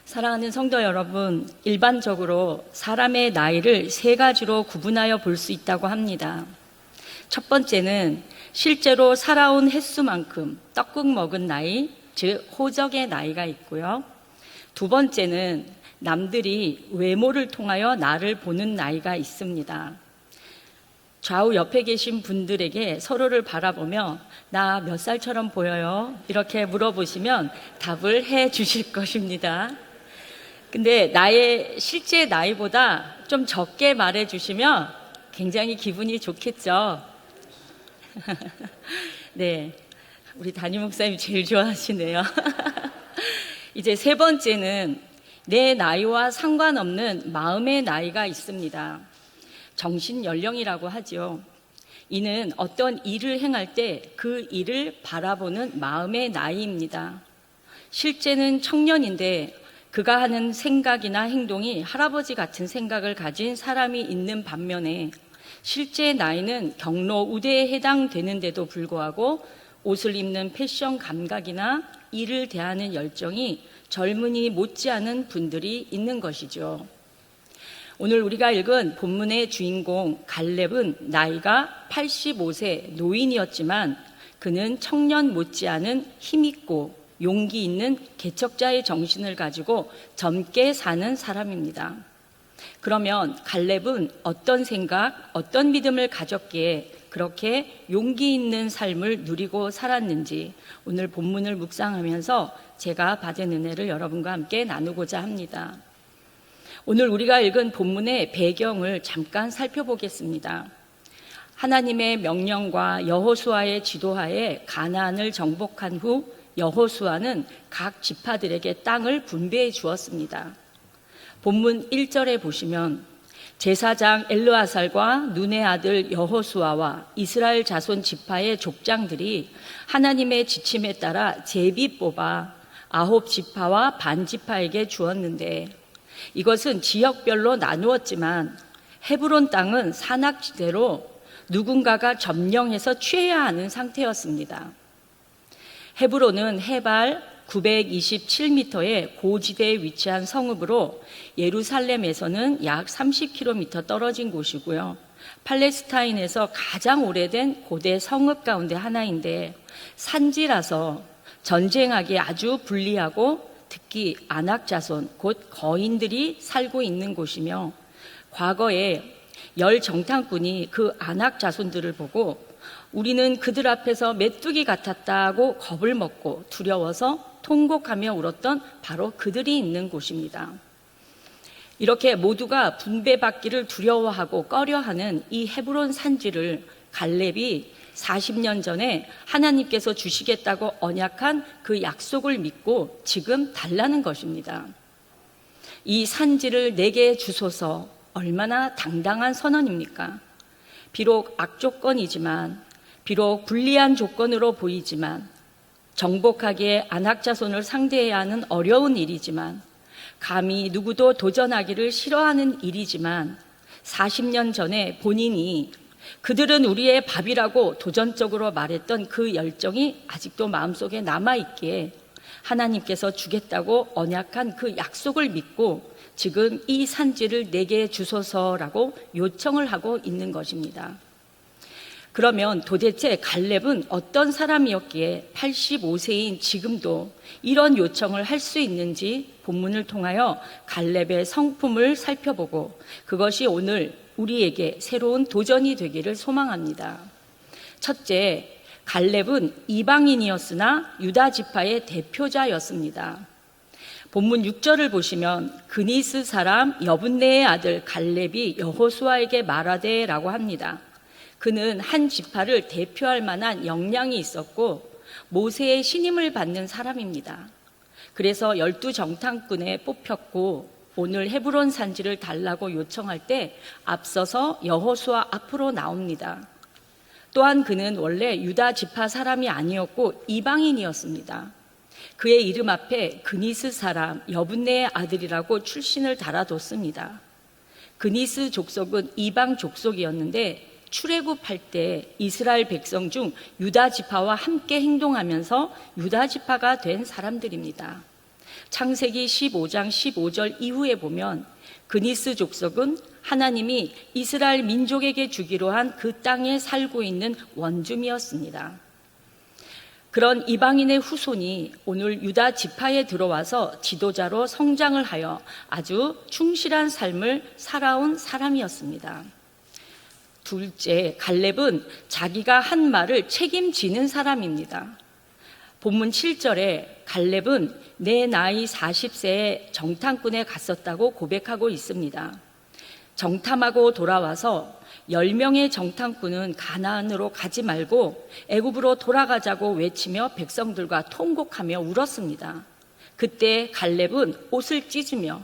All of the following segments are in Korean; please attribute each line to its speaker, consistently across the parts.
Speaker 1: 사랑하는 성도 여러분, 일반적으로 사람의 나이를 세 가지로 구분하여 볼 수 있다고 합니다. 첫 번째는 실제로 살아온 횟수만큼 떡국 먹은 나이, 즉 호적의 나이가 있고요. 두 번째는 남들이 외모를 통하여 나를 보는 나이가 있습니다. 좌우 옆에 계신 분들에게 서로를 바라보며 나 몇 살처럼 보여요? 이렇게 물어보시면 답을 해 주실 것입니다. 근데 나의 실제 나이보다 좀 적게 말해 주시면 굉장히 기분이 좋겠죠. 네, 우리 담임 목사님 제일 좋아하시네요. 이제 세 번째는 내 나이와 상관없는 마음의 나이가 있습니다. 정신 연령이라고 하죠. 이는 어떤 일을 행할 때 그 일을 바라보는 마음의 나이입니다. 실제는 청년인데 그가 하는 생각이나 행동이 할아버지 같은 생각을 가진 사람이 있는 반면에 실제 나이는 경로 우대에 해당되는데도 불구하고 옷을 입는 패션 감각이나 일을 대하는 열정이 젊은이 못지않은 분들이 있는 것이죠. 오늘 우리가 읽은 본문의 주인공 갈렙은 나이가 85세 노인이었지만 그는 청년 못지않은 힘있고 용기 있는 개척자의 정신을 가지고 젊게 사는 사람입니다. 그러면 갈렙은 어떤 생각, 어떤 믿음을 가졌기에 그렇게 용기 있는 삶을 누리고 살았는지 오늘 본문을 묵상하면서 제가 받은 은혜를 여러분과 함께 나누고자 합니다. 오늘 우리가 읽은 본문의 배경을 잠깐 살펴보겠습니다. 하나님의 명령과 여호수아의 지도하에 가나안을 정복한 후 여호수아는 각 지파들에게 땅을 분배해 주었습니다. 본문 1절에 보시면 제사장 엘르아살과 눈의 아들 여호수아와 이스라엘 자손 지파의 족장들이 하나님의 지침에 따라 제비 뽑아 9지파와 반 지파에게 주었는데 이것은 지역별로 나누었지만 헤브론 땅은 산악지대로 누군가가 점령해서 취해야 하는 상태였습니다. 헤브론은 해발 927m의 고지대에 위치한 성읍으로 예루살렘에서는 약 30km 떨어진 곳이고요. 팔레스타인에서 가장 오래된 고대 성읍 가운데 하나인데 산지라서 전쟁하기 아주 불리하고 특히 아낙 자손, 곧 거인들이 살고 있는 곳이며 과거에 열 정탐꾼이 그 아낙 자손들을 보고 우리는 그들 앞에서 메뚜기 같았다고 겁을 먹고 두려워서 통곡하며 울었던 바로 그들이 있는 곳입니다. 이렇게 모두가 분배받기를 두려워하고 꺼려하는 이 헤브론 산지를 갈렙이 40년 전에 하나님께서 주시겠다고 언약한 그 약속을 믿고 지금 달라는 것입니다. 이 산지를 내게 주소서 얼마나 당당한 선언입니까? 비록 악조건이지만 비록 불리한 조건으로 보이지만 정복하기에 아낙 자손을 상대해야 하는 어려운 일이지만 감히 누구도 도전하기를 싫어하는 일이지만 40년 전에 본인이 그들은 우리의 밥이라고 도전적으로 말했던 그 열정이 아직도 마음속에 남아있기에 하나님께서 주겠다고 언약한 그 약속을 믿고 지금 이 산지를 내게 주소서라고 요청을 하고 있는 것입니다. 그러면 도대체 갈렙은 어떤 사람이었기에 85세인 지금도 이런 요청을 할 수 있는지 본문을 통하여 갈렙의 성품을 살펴보고 그것이 오늘 우리에게 새로운 도전이 되기를 소망합니다. 첫째, 갈렙은 이방인이었으나 유다 지파의 대표자였습니다. 본문 6절을 보시면 그니스 사람 여분네의 아들 갈렙이 여호수아에게 말하되 라고 합니다. 그는 한 지파를 대표할 만한 역량이 있었고 모세의 신임을 받는 사람입니다. 그래서 12정탐꾼에 뽑혔고 오늘 헤브론 산지를 달라고 요청할 때 앞서서 여호수아 앞으로 나옵니다. 또한 그는 원래 유다 지파 사람이 아니었고 이방인이었습니다. 그의 이름 앞에 그니스 사람 여분네의 아들이라고 출신을 달아뒀습니다. 그니스 족속은 이방 족속이었는데 출애굽할 때 이스라엘 백성 중 유다 지파와 함께 행동하면서 유다 지파가 된 사람들입니다. 창세기 15장 15절 이후에 보면 그니스 족속은 하나님이 이스라엘 민족에게 주기로 한 그 땅에 살고 있는 원주민이었습니다. 그런 이방인의 후손이 오늘 유다 지파에 들어와서 지도자로 성장을 하여 아주 충실한 삶을 살아온 사람이었습니다. 둘째, 갈렙은 자기가 한 말을 책임지는 사람입니다. 본문 7절에 갈렙은 내 나이 40세에 정탐꾼에 갔었다고 고백하고 있습니다. 정탐하고 돌아와서 10명의 정탐꾼은 가나안으로 가지 말고 애굽으로 돌아가자고 외치며 백성들과 통곡하며 울었습니다. 그때 갈렙은 옷을 찢으며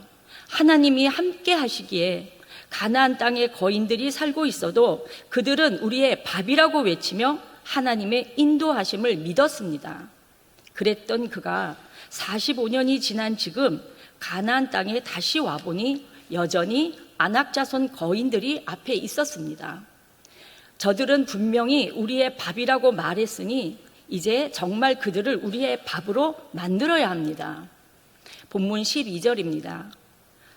Speaker 1: 하나님이 함께 하시기에 가나안 땅에 거인들이 살고 있어도 그들은 우리의 밥이라고 외치며 하나님의 인도하심을 믿었습니다. 그랬던 그가 45년이 지난 지금 가나안 땅에 다시 와보니 여전히 아낙 자손 거인들이 앞에 있었습니다. 저들은 분명히 우리의 밥이라고 말했으니 이제 정말 그들을 우리의 밥으로 만들어야 합니다. 본문 12절입니다.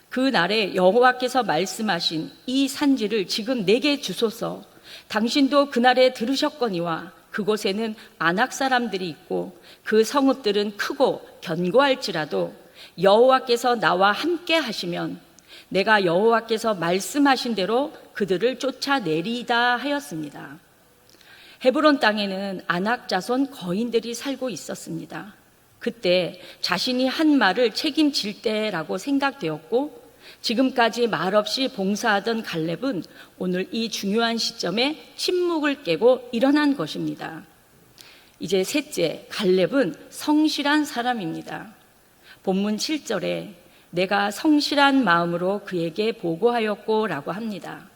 Speaker 1: 그 날에 여호와께서 말씀하신 이 산지를 지금 내게 주소서. 당신도 그날에 들으셨거니와 그곳에는 아낙 사람들이 있고 그 성읍들은 크고 견고할지라도 여호와께서 나와 함께 하시면 내가 여호와께서 말씀하신 대로 그들을 쫓아내리이다 하였습니다. 헤브론 땅에는 아낙 자손 거인들이 살고 있었습니다. 그때 자신이 한 말을 책임질 때라고 생각되었고 지금까지 말없이 봉사하던 갈렙은 오늘 이 중요한 시점에 침묵을 깨고 일어난 것입니다. 이제 셋째, 갈렙은 성실한 사람입니다. 본문 7절에 내가 성실한 마음으로 그에게 보고하였고 라고 합니다.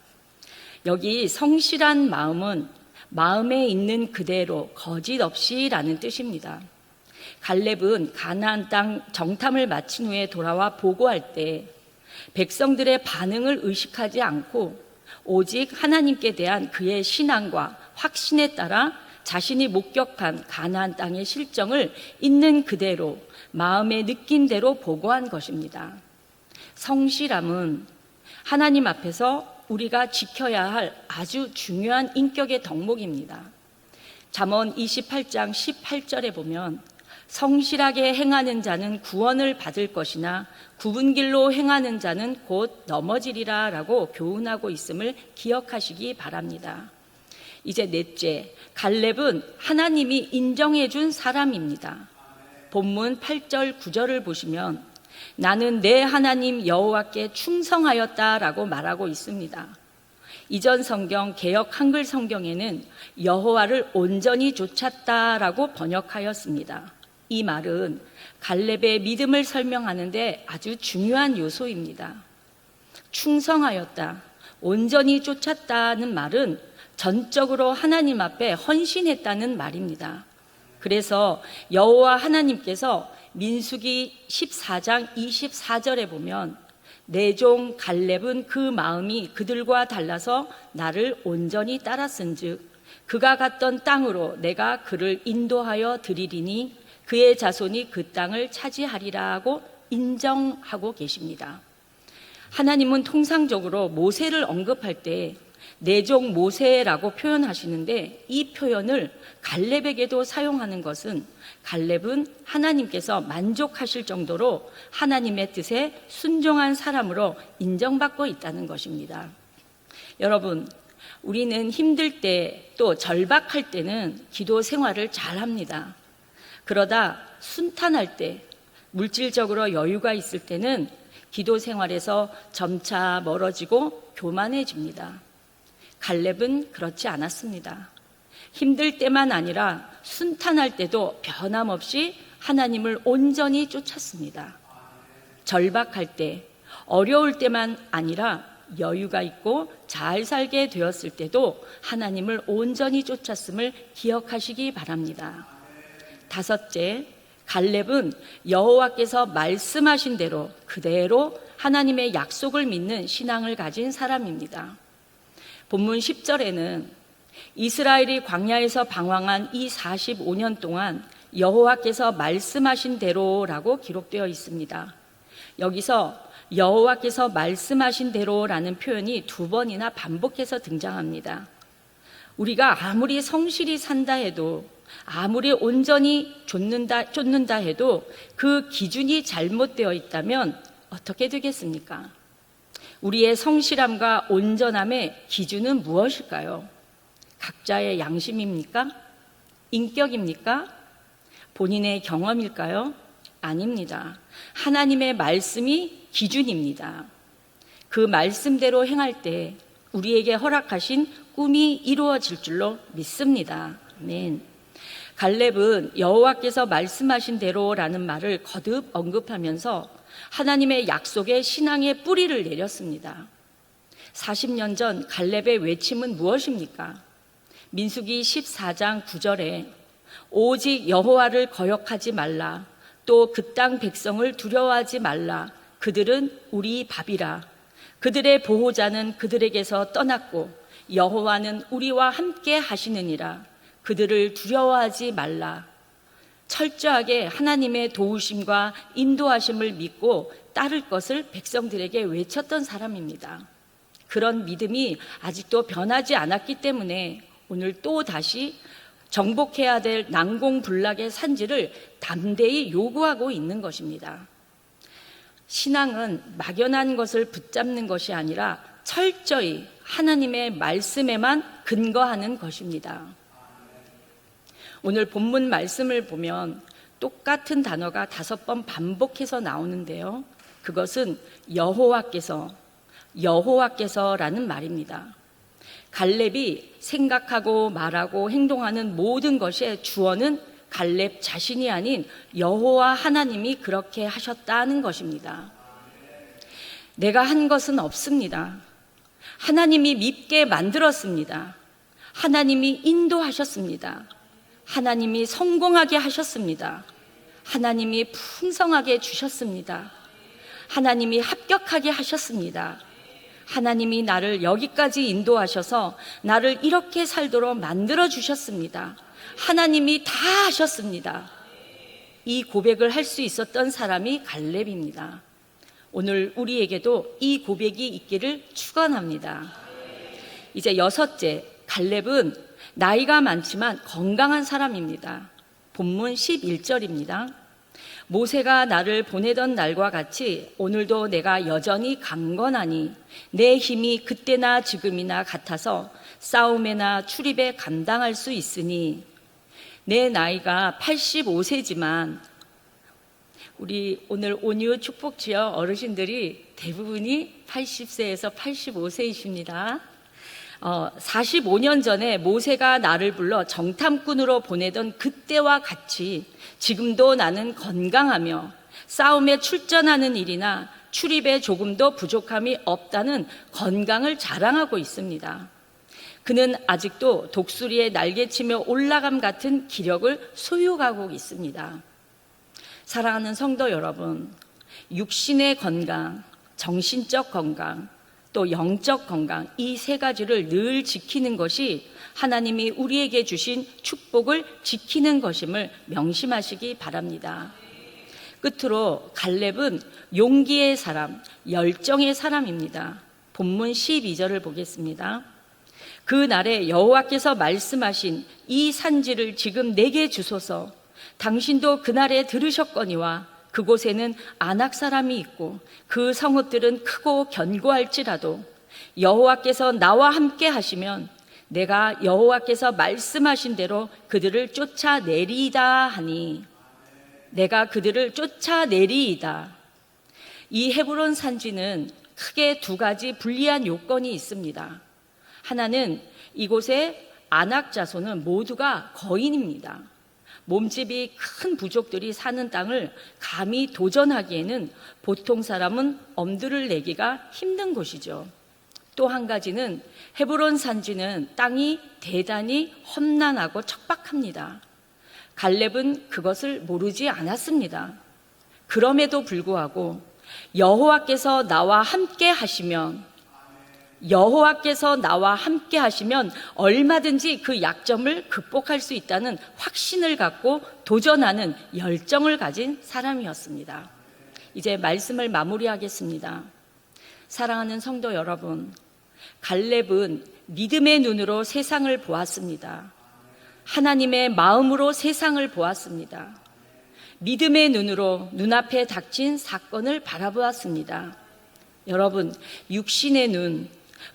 Speaker 1: 여기 성실한 마음은 마음에 있는 그대로 거짓 없이 라는 뜻입니다. 갈렙은 가나안 땅 정탐을 마친 후에 돌아와 보고할 때 백성들의 반응을 의식하지 않고 오직 하나님께 대한 그의 신앙과 확신에 따라 자신이 목격한 가나안 땅의 실정을 있는 그대로 마음의 느낀대로 보고한 것입니다. 성실함은 하나님 앞에서 우리가 지켜야 할 아주 중요한 인격의 덕목입니다. 잠언 28장 18절에 보면 성실하게 행하는 자는 구원을 받을 것이나 굽은 길로 행하는 자는 곧 넘어지리라 라고 교훈하고 있음을 기억하시기 바랍니다. 이제 넷째, 갈렙은 하나님이 인정해 준 사람입니다. 본문 8절 9절을 보시면 나는 내 하나님 여호와께 충성하였다라고 말하고 있습니다. 이전 성경 개역 한글 성경에는 여호와를 온전히 좇았다라고 번역하였습니다. 이 말은 갈렙의 믿음을 설명하는데 아주 중요한 요소입니다. 충성하였다, 온전히 쫓았다는 말은 전적으로 하나님 앞에 헌신했다는 말입니다. 그래서 여호와 하나님께서 민수기 14장 24절에 보면 내 종 갈렙은 그 마음이 그들과 달라서 나를 온전히 따랐은즉 그가 갔던 땅으로 내가 그를 인도하여 드리리니 그의 자손이 그 땅을 차지하리라 하고 인정하고 계십니다. 하나님은 통상적으로 모세를 언급할 때 내 종 모세라고 표현하시는데 이 표현을 갈렙에게도 사용하는 것은 갈렙은 하나님께서 만족하실 정도로 하나님의 뜻에 순종한 사람으로 인정받고 있다는 것입니다. 여러분, 우리는 힘들 때 또 절박할 때는 기도 생활을 잘 합니다. 그러다 순탄할 때, 물질적으로 여유가 있을 때는 기도 생활에서 점차 멀어지고 교만해집니다. 갈렙은 그렇지 않았습니다. 힘들 때만 아니라 순탄할 때도 변함없이 하나님을 온전히 쫓았습니다. 절박할 때, 어려울 때만 아니라 여유가 있고 잘 살게 되었을 때도 하나님을 온전히 쫓았음을 기억하시기 바랍니다. 다섯째, 갈렙은 여호와께서 말씀하신 대로 그대로 하나님의 약속을 믿는 신앙을 가진 사람입니다. 본문 10절에는 이스라엘이 광야에서 방황한 이 45년 동안 여호와께서 말씀하신 대로라고 기록되어 있습니다. 여기서 여호와께서 말씀하신 대로라는 표현이 2번이나 반복해서 등장합니다. 우리가 아무리 성실히 산다 해도, 아무리 온전히 쫓는다 해도 그 기준이 잘못되어 있다면 어떻게 되겠습니까? 우리의 성실함과 온전함의 기준은 무엇일까요? 각자의 양심입니까? 인격입니까? 본인의 경험일까요? 아닙니다. 하나님의 말씀이 기준입니다. 그 말씀대로 행할 때 우리에게 허락하신 꿈이 이루어질 줄로 믿습니다. 아멘. 갈렙은 여호와께서 말씀하신 대로라는 말을 거듭 언급하면서 하나님의 약속에 신앙의 뿌리를 내렸습니다. 40년 전 갈렙의 외침은 무엇입니까? 민수기 14장 9절에 오직 여호와를 거역하지 말라, 또 그 땅 백성을 두려워하지 말라, 그들은 우리 밥이라, 그들의 보호자는 그들에게서 떠났고 여호와는 우리와 함께 하시느니라, 그들을 두려워하지 말라. 철저하게 하나님의 도우심과 인도하심을 믿고 따를 것을 백성들에게 외쳤던 사람입니다. 그런 믿음이 아직도 변하지 않았기 때문에 오늘 또 다시 정복해야 될 난공불락의 산지를 담대히 요구하고 있는 것입니다. 신앙은 막연한 것을 붙잡는 것이 아니라 철저히 하나님의 말씀에만 근거하는 것입니다. 오늘 본문 말씀을 보면 똑같은 단어가 5번 반복해서 나오는데요. 그것은 여호와께서라는 말입니다. 갈렙이 생각하고 말하고 행동하는 모든 것의 주어는 갈렙 자신이 아닌 여호와 하나님이 그렇게 하셨다는 것입니다. 내가 한 것은 없습니다. 하나님이 밉게 만들었습니다. 하나님이 인도하셨습니다. 하나님이 성공하게 하셨습니다. 하나님이 풍성하게 주셨습니다. 하나님이 합격하게 하셨습니다. 하나님이 나를 여기까지 인도하셔서 나를 이렇게 살도록 만들어 주셨습니다. 하나님이 다 하셨습니다. 이 고백을 할 수 있었던 사람이 갈렙입니다. 오늘 우리에게도 이 고백이 있기를 축원합니다. 이제 6째, 갈렙은 나이가 많지만 건강한 사람입니다. 본문 11절입니다. 모세가 나를 보내던 날과 같이 오늘도 내가 여전히 강건하니 내 힘이 그때나 지금이나 같아서 싸움에나 출입에 감당할 수 있으니. 내 나이가 85세지만 우리 오늘 온유 축복 지역 어르신들이 대부분이 80세에서 85세이십니다. 45년 전에 모세가 나를 불러 정탐꾼으로 보내던 그때와 같이 지금도 나는 건강하며 싸움에 출전하는 일이나 출입에 조금도 부족함이 없다는 건강을 자랑하고 있습니다. 그는 아직도 독수리에 날개치며 올라감 같은 기력을 소유하고 있습니다. 사랑하는 성도 여러분, 육신의 건강, 정신적 건강, 또 영적 건강, 이 3가지를 늘 지키는 것이 하나님이 우리에게 주신 축복을 지키는 것임을 명심하시기 바랍니다. 끝으로 갈렙은 용기의 사람, 열정의 사람입니다. 본문 12절을 보겠습니다. 그 날에 여호와께서 말씀하신 이 산지를 지금 내게 주소서. 당신도 그날에 들으셨거니와 그곳에는 아낙 사람이 있고 그 성읍들은 크고 견고할지라도 여호와께서 나와 함께 하시면 내가 여호와께서 말씀하신 대로 그들을 쫓아내리이다 하니. 내가 그들을 쫓아내리이다. 이 헤브론 산지는 크게 2가지 불리한 요건이 있습니다. 하나는 이곳의 아낙 자손은 모두가 거인입니다. 몸집이 큰 부족들이 사는 땅을 감히 도전하기에는 보통 사람은 엄두를 내기가 힘든 곳이죠. 또 한 가지는 헤브론 산지는 땅이 대단히 험난하고 척박합니다. 갈렙은 그것을 모르지 않았습니다. 그럼에도 불구하고 여호와께서 나와 함께 하시면 여호와께서 나와 함께 하시면 얼마든지 그 약점을 극복할 수 있다는 확신을 갖고 도전하는 열정을 가진 사람이었습니다. 이제 말씀을 마무리하겠습니다. 사랑하는 성도 여러분, 갈렙은 믿음의 눈으로 세상을 보았습니다. 하나님의 마음으로 세상을 보았습니다. 믿음의 눈으로 눈앞에 닥친 사건을 바라보았습니다. 여러분, 육신의 눈,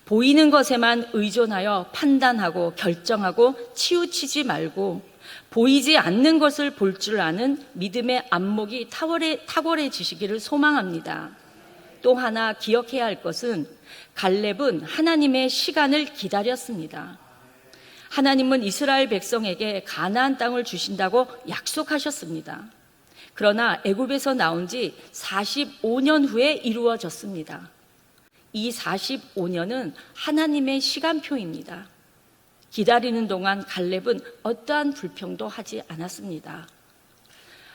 Speaker 1: 보이는 것에만 의존하여 판단하고 결정하고 치우치지 말고 보이지 않는 것을 볼 줄 아는 믿음의 안목이 탁월해지시기를 소망합니다. 또 하나 기억해야 할 것은 갈렙은 하나님의 시간을 기다렸습니다. 하나님은 이스라엘 백성에게 가나안 땅을 주신다고 약속하셨습니다. 그러나 애굽에서 나온 지 45년 후에 이루어졌습니다. 이 45년은 하나님의 시간표입니다. 기다리는 동안 갈렙은 어떠한 불평도 하지 않았습니다.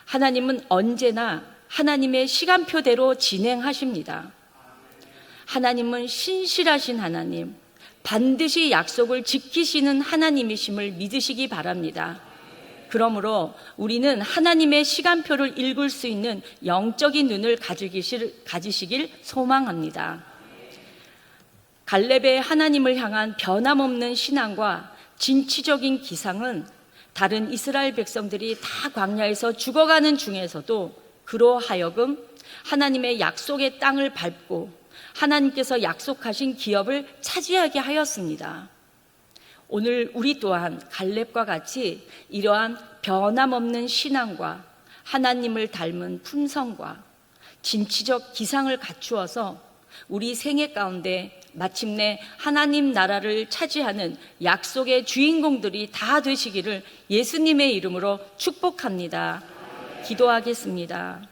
Speaker 1: 하나님은 언제나 하나님의 시간표대로 진행하십니다. 하나님은 신실하신 하나님, 반드시 약속을 지키시는 하나님이심을 믿으시기 바랍니다. 그러므로 우리는 하나님의 시간표를 읽을 수 있는 영적인 눈을 가지시길 소망합니다. 갈렙의 하나님을 향한 변함없는 신앙과 진취적인 기상은 다른 이스라엘 백성들이 다 광야에서 죽어가는 중에서도 그로 하여금 하나님의 약속의 땅을 밟고 하나님께서 약속하신 기업을 차지하게 하였습니다. 오늘 우리 또한 갈렙과 같이 이러한 변함없는 신앙과 하나님을 닮은 품성과 진취적 기상을 갖추어서 우리 생애 가운데 마침내 하나님 나라를 차지하는 약속의 주인공들이 다 되시기를 예수님의 이름으로 축복합니다. 기도하겠습니다.